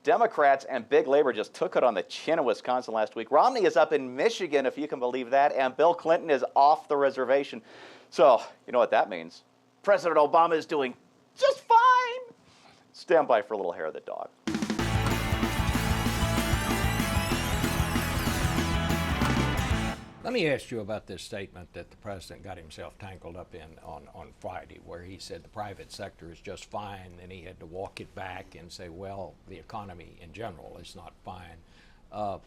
Democrats and big labor just took it on the chin in Wisconsin last week. Romney is up in Michigan, if you can believe that, and Bill Clinton is off the reservation. So, you know what that means. President Obama is doing just fine. Stand by for a little hair of the dog. Let me ask you about this statement that the president got himself tangled up in on Friday, where he said the private sector is just fine, and he had to walk it back and say, well, the economy in general is not fine. Well,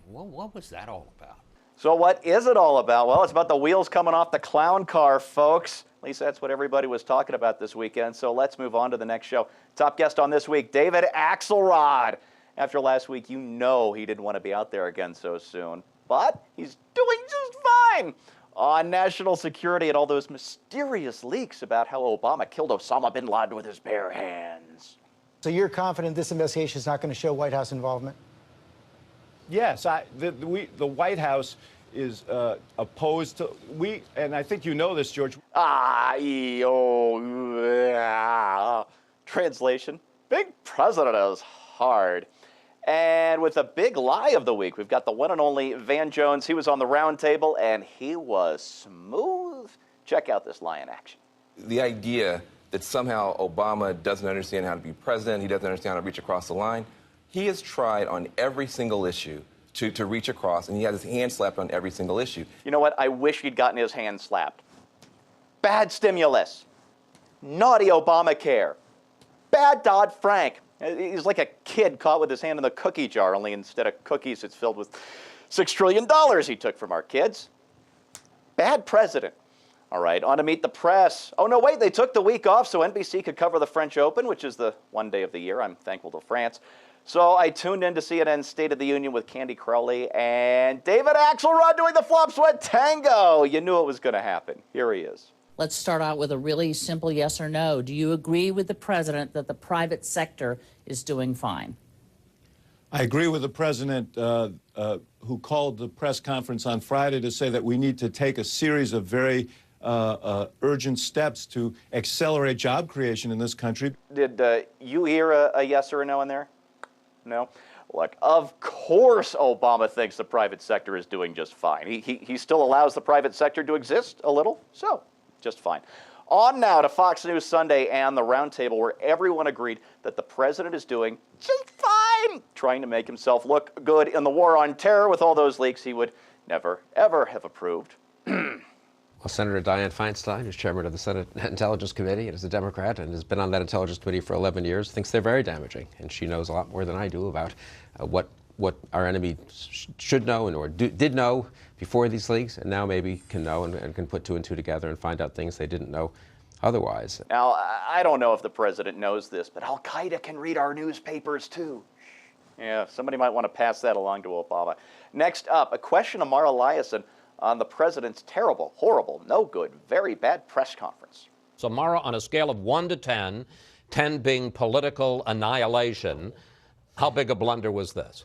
what was that all about? So what is it all about? Well, it's about the wheels coming off the clown car, folks. At least that's what everybody was talking about this weekend. So let's move on to the next show. Top guest on this week, David Axelrod. After last week, you know he didn't want to be out there again so soon. But he's doing just fine on national security and all those mysterious leaks about how Obama killed Osama Bin Laden with his bare hands. So you're confident this investigation is not going to show White House involvement? Yes, the White House is opposed to, and I think you know this, George. Translation, big president is hard. And with a big lie of the week, we've got the one and only Van Jones. He was on the round table, and he was smooth. Check out this lie in action. The idea that somehow Obama doesn't understand how to be president, he doesn't understand how to reach across the line. He has tried on every single issue to reach across, and he had his hand slapped on every single issue. You know what? I wish he'd gotten his hand slapped. Bad stimulus. Naughty Obamacare. Bad Dodd-Frank. He's like a kid caught with his hand in the cookie jar, only instead of cookies, it's filled with $6 trillion he took from our kids. Bad president. All right, on to Meet the Press. Oh, no, wait, they took the week off so NBC could cover the French Open, which is the one day of the year. I'm thankful to France. So I tuned in to CNN's State of the Union with Candy Crowley and David Axelrod doing the flop sweat tango. You knew it was going to happen. Here he is. Let's start out with a really simple yes or no. Do you agree with the president that the private sector is doing fine? I agree with the president who called the press conference on Friday to say that we need to take a series of very urgent steps to accelerate job creation in this country. Did you hear a yes or a no in there? No? Look, of course Obama thinks the private sector is doing just fine. He still allows the private sector to exist a little, so just fine. On now to Fox News Sunday and the roundtable, where everyone agreed that the president is doing just fine, trying to make himself look good in the war on terror with all those leaks he would never, ever have approved. Well, Senator Dianne Feinstein, who's chairman of the Senate Intelligence Committee and is a Democrat and has been on that Intelligence Committee for 11 years, thinks they're very damaging. And she knows a lot more than I do about what our enemy should know or did know before these leaks, and now maybe can know and can put two and two together and find out things they didn't know otherwise. Now, I don't know if the president knows this, but Al-Qaeda can read our newspapers too. Yeah, somebody might want to pass that along to Obama. Next up, a question of Mara Liasson on the president's terrible, horrible, no good, very bad press conference. So, Mara, on a scale of 1 to 10, 10 being political annihilation, how big a blunder was this?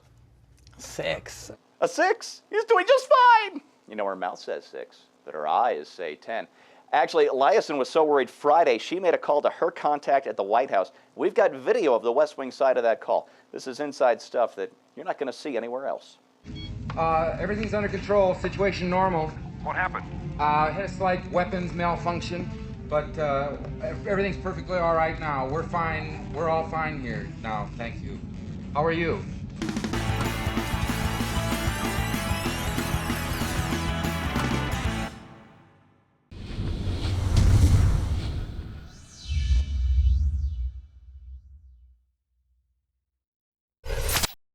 6. A 6? He's doing just fine. You know, her mouth says 6, but her eyes say 10. Actually, Liasson was so worried Friday, she made a call to her contact at the White House. We've got video of the West Wing side of that call. This is inside stuff that you're not going to see anywhere else. Everything's under control, situation normal. What happened? Had a slight weapons malfunction, but everything's perfectly all right now. We're fine. We're all fine here now, thank you. How are you?